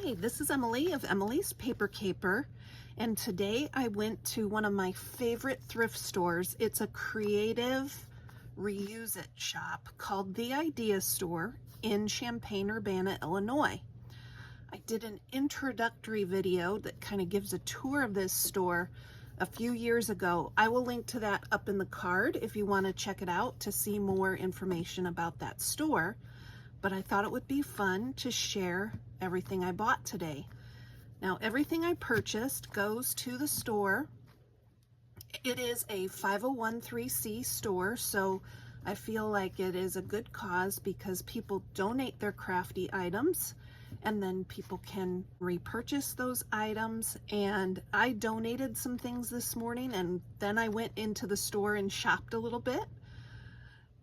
Hi, this is Emilee of Emilee's Paper Caper, and today I went to one of my favorite thrift stores. It's a creative reuse it shop called The Idea Store in Champaign-Urbana, Illinois. I did an introductory video that kind of gives a tour of this store a few years ago. I will link to that up in the card if you want to check it out to see more information about that store. But I thought it would be fun to share everything I bought today. Now, everything I purchased goes to the store. It is a 501(c) store, so I feel like it is a good cause because people donate their crafty items and then people can repurchase those items. And I donated some things this morning, and then I went into the store and shopped a little bit.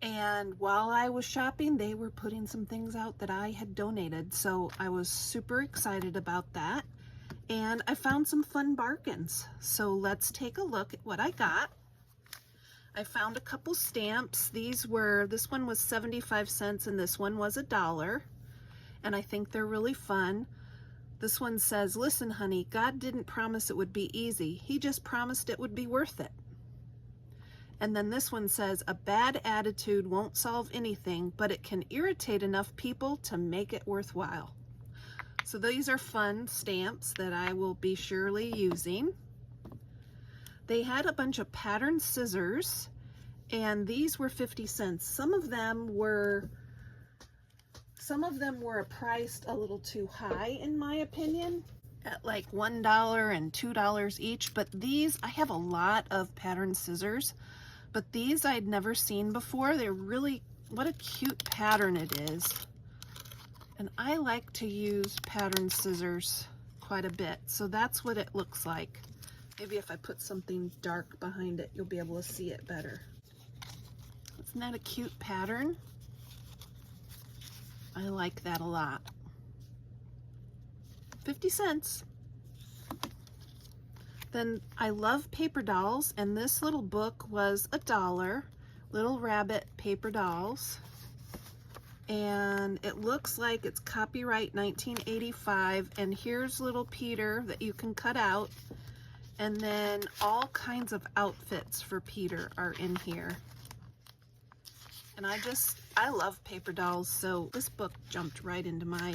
And while I was shopping, they were putting some things out that I had donated. So I was super excited about that. And I found some fun bargains. So let's take a look at what I got. I found a couple stamps. This one was 75 cents and this one was $1. And I think they're really fun. This one says, "Listen, honey, God didn't promise it would be easy. He just promised it would be worth it." And then this one says, "A bad attitude won't solve anything, but it can irritate enough people to make it worthwhile." So these are fun stamps that I will be surely using. They had a bunch of pattern scissors, and these were 50 cents. Some of them were priced a little too high, in my opinion, at like $1 and $2 each. But these, I have a lot of pattern scissors, but these I'd never seen before. They're really, what a cute pattern it is. And I like to use pattern scissors quite a bit. So that's what it looks like. Maybe if I put something dark behind it, you'll be able to see it better. Isn't that a cute pattern? I like that a lot. 50 cents. Then I love paper dolls, and this little book was $1, Little Rabbit Paper Dolls. And it looks like it's copyright 1985, and here's little Peter that you can cut out. And then all kinds of outfits for Peter are in here. And I love paper dolls, so this book jumped right into my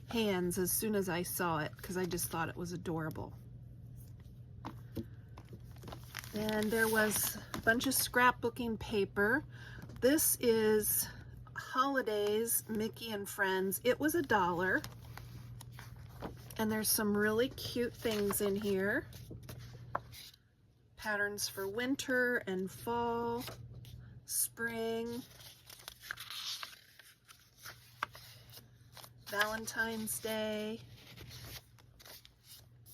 hands as soon as I saw it because I just thought it was adorable. And there was a bunch of scrapbooking paper. This is Holidays, Mickey and Friends. It was $1. And there's some really cute things in here. Patterns for winter and fall, spring, Valentine's Day,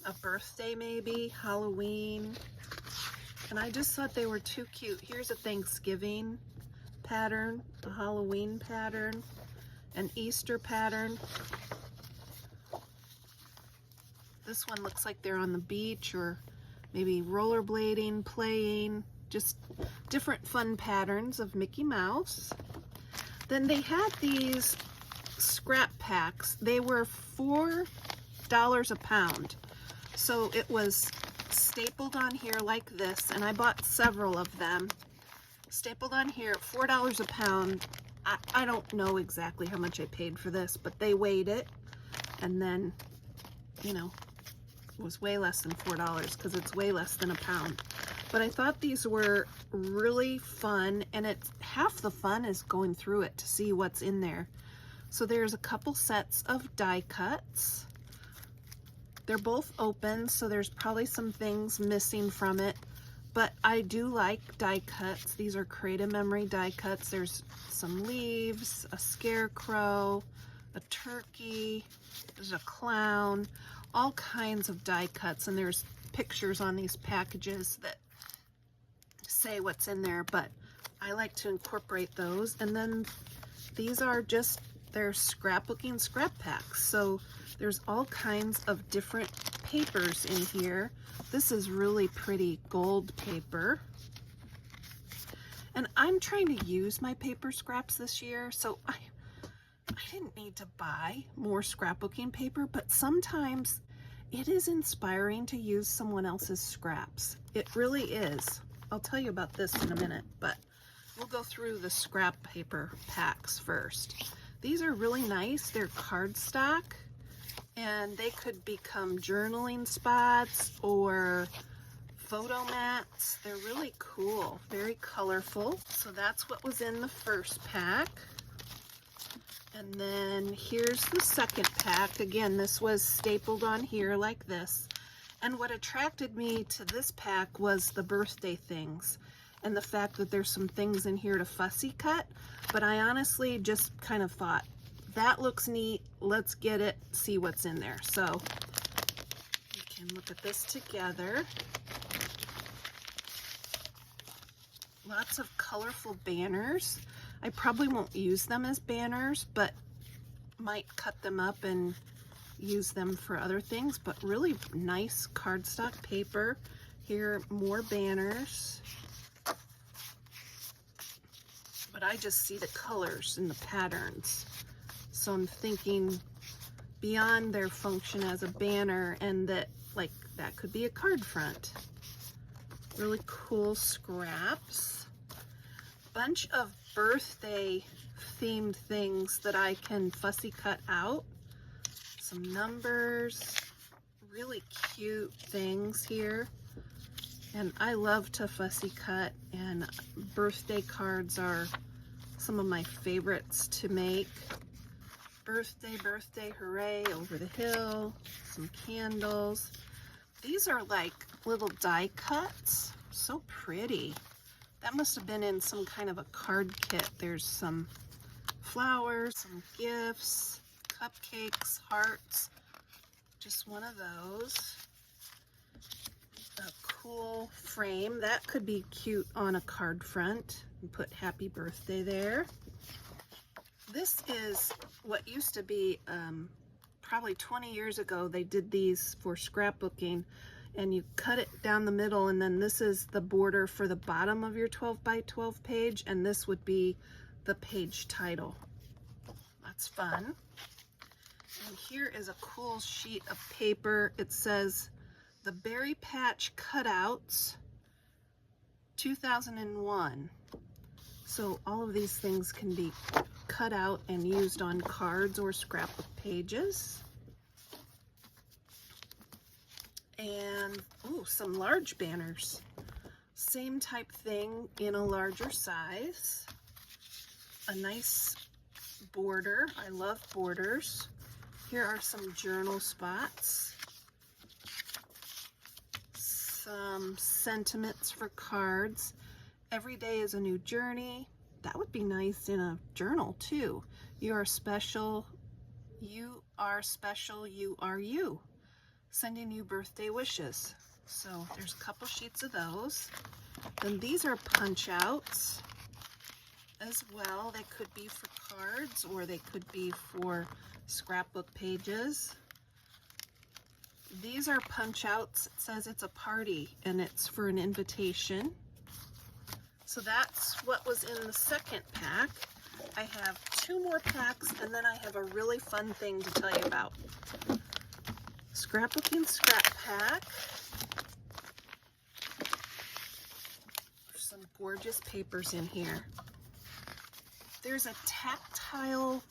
a birthday maybe, Halloween. And I just thought they were too cute. Here's a Thanksgiving pattern, a Halloween pattern, an Easter pattern. This one looks like they're on the beach or maybe rollerblading, playing, just different fun patterns of Mickey Mouse. Then they had these scrap packs. They were $4 a pound. So it was stapled on here like this, and I bought several of them. Stapled on here, $4 a pound. I don't know exactly how much I paid for this, but they weighed it, and then, you know, it was way less than $4 because it's way less than a pound. But I thought these were really fun, and it's half the fun is going through it to see what's in there. So there's a couple sets of die cuts. They're both open, so there's probably some things missing from it, but I do like die cuts. These are Creative Memory die cuts. There's some leaves, a scarecrow, a turkey, there's a clown, all kinds of die cuts, and there's pictures on these packages that say what's in there, but I like to incorporate those. And then these are just, they're scrapbooking scrap packs. So there's all kinds of different papers in here. This is really pretty gold paper. And I'm trying to use my paper scraps this year, so I didn't need to buy more scrapbooking paper, but sometimes it is inspiring to use someone else's scraps. It really is. I'll tell you about this in a minute, but we'll go through the scrap paper packs first. These are really nice. They're cardstock, and they could become journaling spots or photo mats. They're really cool, very colorful. So that's what was in the first pack. And then here's the second pack. Again, this was stapled on here like this. And what attracted me to this pack was the birthday things and the fact that there's some things in here to fussy cut. But I honestly just kind of thought, that looks neat. Let's get it, see what's in there. So you can look at this together. Lots of colorful banners. I probably won't use them as banners, but might cut them up and use them for other things. But really nice cardstock paper. Here, more banners. But I just see the colors and the patterns. So I'm thinking beyond their function as a banner, and that like that could be a card front. Really cool scraps. Bunch of birthday themed things that I can fussy cut out. Some numbers, really cute things here. And I love to fussy cut, and birthday cards are some of my favorites to make. Birthday, birthday, hooray, over the hill, some candles. These are like little die cuts, so pretty. That must have been in some kind of a card kit. There's some flowers, some gifts, cupcakes, hearts, just one of those. A cool frame, that could be cute on a card front, and put happy birthday there. This is what used to be, probably 20 years ago, they did these for scrapbooking, and you cut it down the middle, and then this is the border for the bottom of your 12 by 12 page, and this would be the page title. That's fun. And here is a cool sheet of paper. It says the Berry Patch Cutouts 2001. So all of these things can be cut out and used on cards or scrapbook pages. And some large banners. Same type thing in a larger size. A nice border. I love borders. Here are some journal spots. Some sentiments for cards. Every day is a new journey. That would be nice in a journal too. You are special. You are special. You are you. Sending you birthday wishes. So there's a couple sheets of those. Then these are punch outs as well. They could be for cards or they could be for scrapbook pages. These are punch outs. It says it's a party and it's for an invitation. So that's what was in the second pack. I have 2 more packs, and then I have a really fun thing to tell you about. Scrapbooking scrap pack. There's some gorgeous papers in here. There's a tactile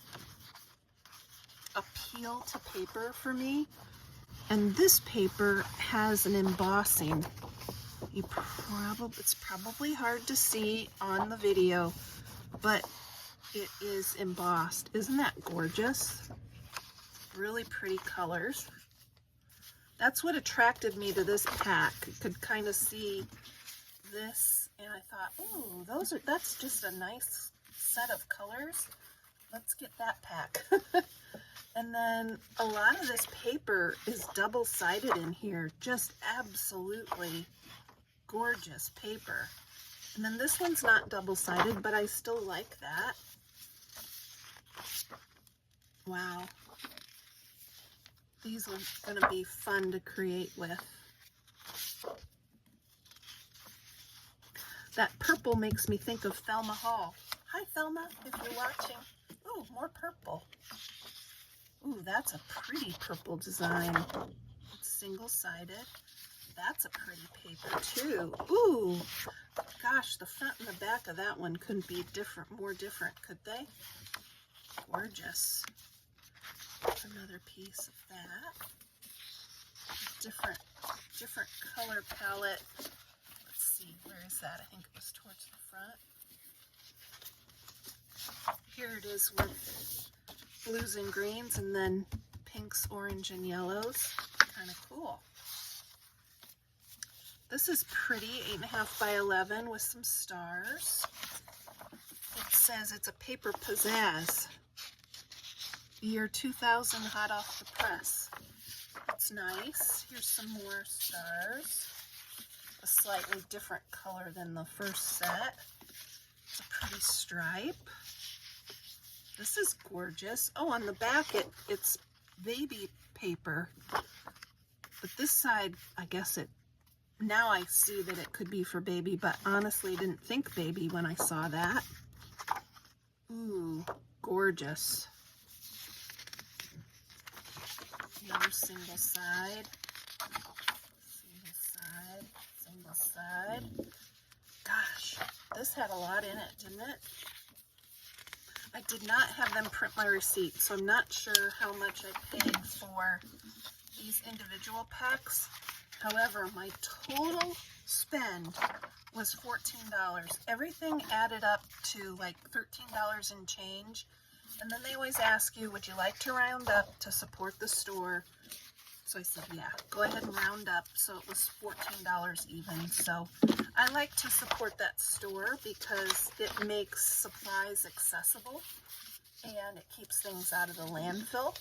appeal to paper for me, and this paper has an embossing. It's probably hard to see on the video, but it is embossed. Isn't that gorgeous? Really pretty colors. That's what attracted me to this pack. You could kind of see this, and I thought, oh, that's just a nice set of colors. Let's get that pack. And then a lot of this paper is double-sided in here. Just absolutely gorgeous paper. And then this one's not double-sided, but I still like that. Wow. These are going to be fun to create with. That purple makes me think of Thelma Hall. Hi, Thelma, if you're watching. Oh, Ooh, more purple. Ooh, that's a pretty purple design. It's single-sided. That's a pretty paper too. Ooh, gosh, the front and the back of that one couldn't be more different, could they? Gorgeous. Another piece of that. Different color palette. Let's see, where is that? I think it was towards the front. Here it is with blues and greens, and then pinks, orange, and yellows. Kind of cool. This is pretty, 8.5 by 11 with some stars. It says it's a paper pizzazz. Year 2000, hot off the press. It's nice. Here's some more stars. A slightly different color than the first set. It's a pretty stripe. This is gorgeous. Oh, on the back it's baby paper. But this side, I guess now I see that it could be for baby, but honestly didn't think baby when I saw that. Ooh, gorgeous. Another single side. Single side. Gosh, this had a lot in it, didn't it? I did not have them print my receipt, so I'm not sure how much I paid for these individual packs. However, my total spend was $14. Everything added up to like $13 and change. And then they always ask you, would you like to round up to support the store? So I said, yeah, go ahead and round up. So it was $14 even. So I like to support that store because it makes supplies accessible and it keeps things out of the landfill.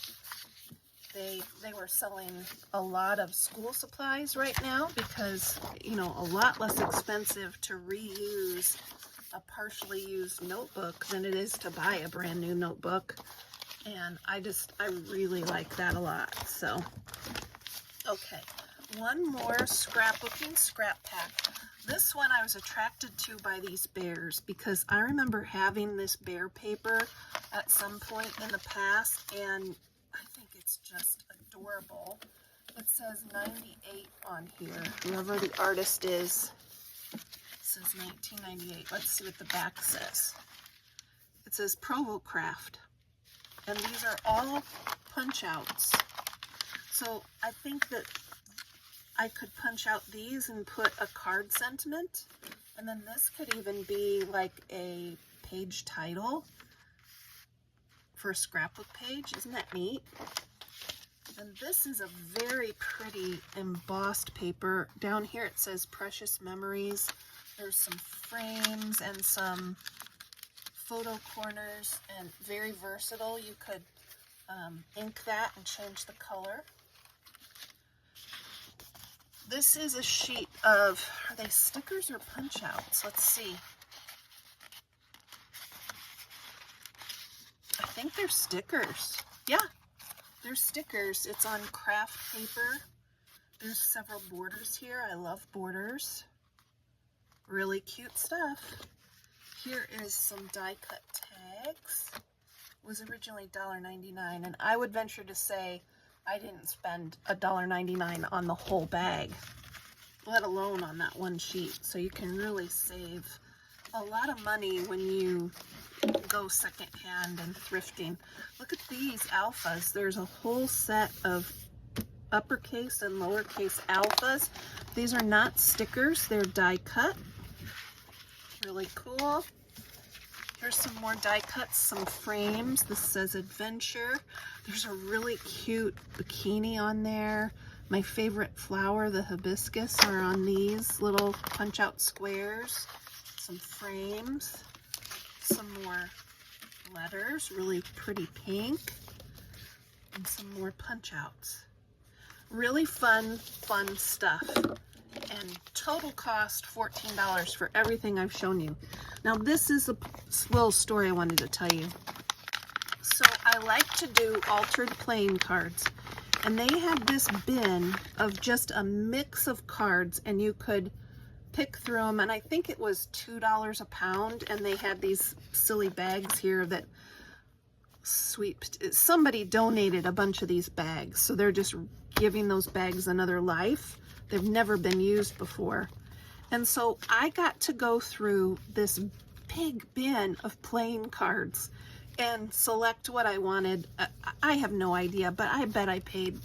They were selling a lot of school supplies right now because, you know, a lot less expensive to reuse a partially used notebook than it is to buy a brand new notebook. And I really like that a lot. So, okay, one more scrapbooking scrap pack. This one I was attracted to by these bears because I remember having this bear paper at some point in the past, and I think it's just adorable. It says 98 on here, whoever the artist is. It says 1998. Let's see what the back says. It says Provo Craft. And these are all punch outs. So I think that I could punch out these and put a card sentiment. And then this could even be like a page title for a scrapbook page. Isn't that neat? And this is a very pretty embossed paper. Down here it says Precious Memories. There's some frames and some photo corners, and very versatile. You could ink that and change the color. This is a sheet of, are they stickers or punch outs? Let's see. I think they're stickers. Yeah, they're stickers. It's on craft paper. There's several borders here. I love borders. Really cute stuff. Here is some die cut tags. It was originally $1.99, and I would venture to say I didn't spend $1.99 on the whole bag, let alone on that one sheet. So you can really save a lot of money when you go secondhand and thrifting. Look at these alphas. There's a whole set of uppercase and lowercase alphas. These are not stickers, they're die cut. Really cool. Here's some more die cuts, some frames. This says Adventure. There's a really cute bikini on there. My favorite flower, the hibiscus, are on these little punch out squares. Some frames, some more letters, really pretty pink, and some more punch outs. Really fun stuff. And total cost $14 for everything I've shown you. Now this is a little story I wanted to tell you. So I like to do altered playing cards, and they had this bin of just a mix of cards, and you could pick through them, and I think it was $2 a pound, and they had these silly bags here that sweet. Somebody donated a bunch of these bags, so they're just giving those bags another life. They've never been used before. And so I got to go through this big bin of playing cards and select what I wanted. I have no idea, but I bet I paid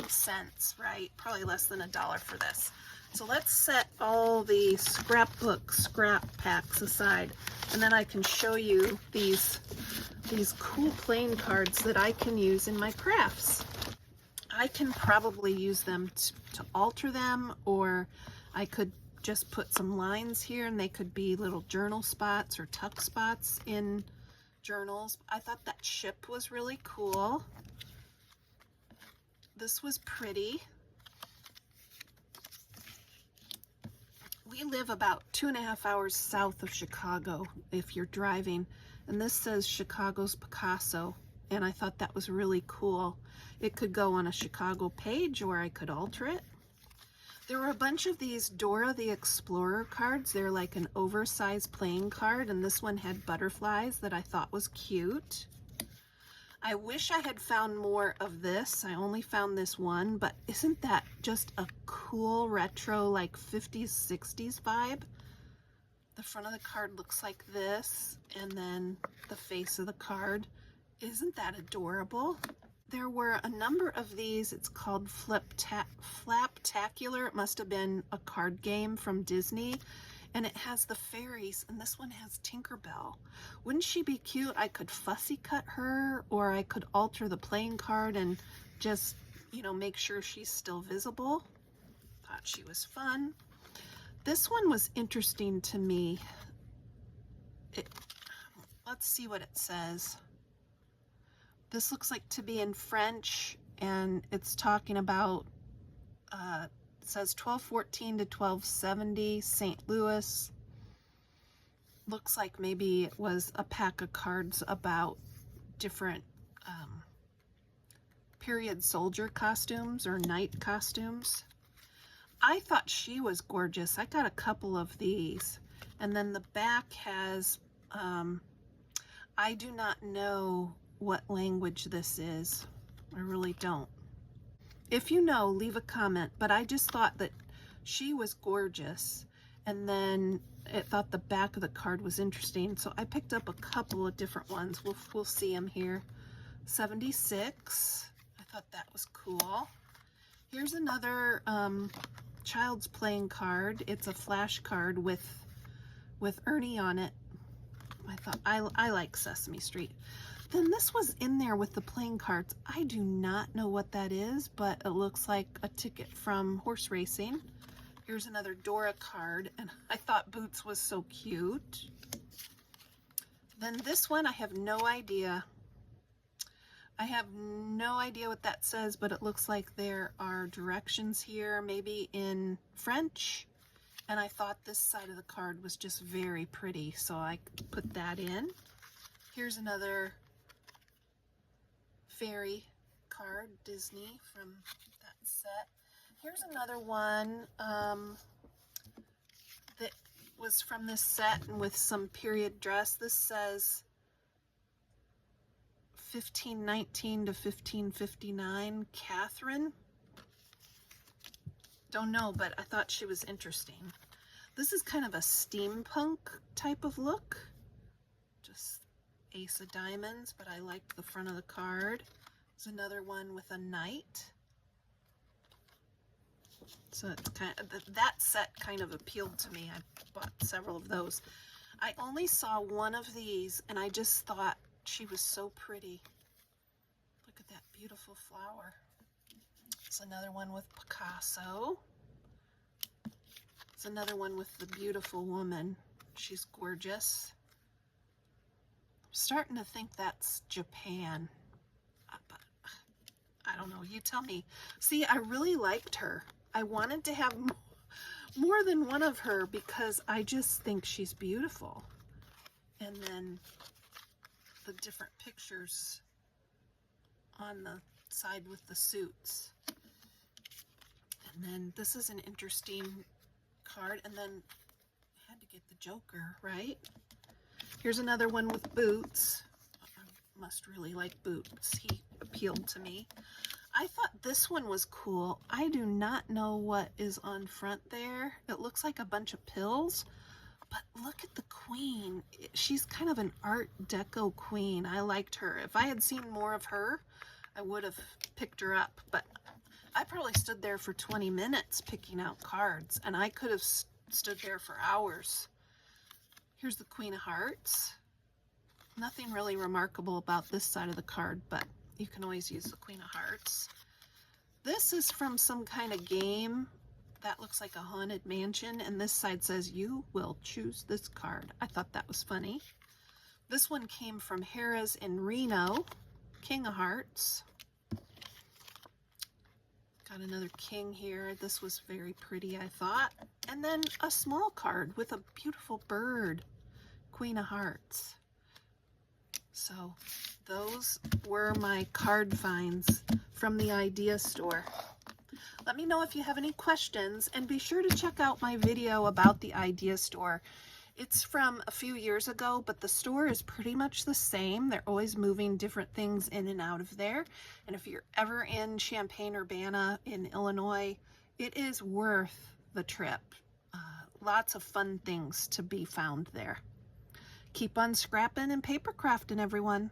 cents, right? Probably less than $1 for this. So let's set all the scrapbook scrap packs aside, and then I can show you these cool playing cards that I can use in my crafts. I can probably use them to alter them, or I could just put some lines here and they could be little journal spots or tuck spots in journals. I thought that ship was really cool. This was pretty. We live about 2.5 hours south of Chicago if you're driving, and this says Chicago's Picasso, and I thought that was really cool. It could go on a Chicago page, or I could alter it. There were a bunch of these Dora the Explorer cards. They're like an oversized playing card, and this one had butterflies that I thought was cute. I wish I had found more of this. I only found this one, but isn't that just a cool retro, like 50s, 60s vibe? The front of the card looks like this, and then the face of the card. Isn't that adorable? There were a number of these. It's called Flaptacular. It must have been a card game from Disney. And it has the fairies, and this one has Tinkerbell. Wouldn't she be cute? I could fussy cut her, or I could alter the playing card and just, you know, make sure she's still visible. Thought she was fun. This one was interesting to me. Let's see what it says. This looks like to be in French, and it's talking about it says 1214 to 1270 St. Louis. Looks like maybe it was a pack of cards about different period soldier costumes or knight costumes. I thought she was gorgeous. I got a couple of these. And then the back has, I do not know what language this is. I really don't. If you know, leave a comment, but I just thought that she was gorgeous, and then I thought the back of the card was interesting, so I picked up a couple of different ones. We'll see them here. 76, I thought that was cool. Here's another child's playing card. It's a flash card with Ernie on it. I thought I like Sesame Street. Then this was in there with the playing cards. I do not know what that is, but it looks like a ticket from horse racing. Here's another Dora card, and I thought Boots was so cute. Then this one, I have no idea. I have no idea what that says, but it looks like there are directions here, maybe in French. And I thought this side of the card was just very pretty, so I put that in. Here's another fairy card, Disney, from that set. Here's another one that was from this set and with some period dress. This says 1519 to 1559, Catherine. Don't know, but I thought she was interesting. This is kind of a steampunk type of look. Just ace of diamonds, but I liked the front of the card. There's another one with a knight. So it's kind of, that set kind of appealed to me. I bought several of those. I only saw one of these, and I just thought she was so pretty. Look at that beautiful flower. It's another one with Picasso. It's another one with the beautiful woman. She's gorgeous. I'm starting to think that's Japan. But I don't know. You tell me. See, I really liked her. I wanted to have more than one of her because I just think she's beautiful. And then the different pictures on the side with the suits. And then this is an interesting card. And then I had to get the Joker, right? Here's another one with Boots. must really like boots. He appealed to me. I thought this one was cool. I do not know what is on front there. It looks like a bunch of pills, but look at the queen. She's kind of an Art Deco queen. I liked her. If I had seen more of her, I would have picked her up, but I probably stood there for 20 minutes picking out cards, and I could have stood there for hours. Here's the Queen of Hearts. Nothing really remarkable about this side of the card, but you can always use the Queen of Hearts. This is from some kind of game. That looks like a haunted mansion, and this side says, you will choose this card. I thought that was funny. This one came from Harrah's in Reno. King of Hearts. Got another king here. This was very pretty, I thought. And then a small card with a beautiful bird. Queen of Hearts. So those were my card finds from the Idea Store. Let me know if you have any questions, and be sure to check out my video about the Idea Store. It's from a few years ago, but the store is pretty much the same. They're always moving different things in and out of there. And if you're ever in Champaign-Urbana in Illinois, it is worth the trip. Lots of fun things to be found there. Keep on scrapping and paper crafting, everyone.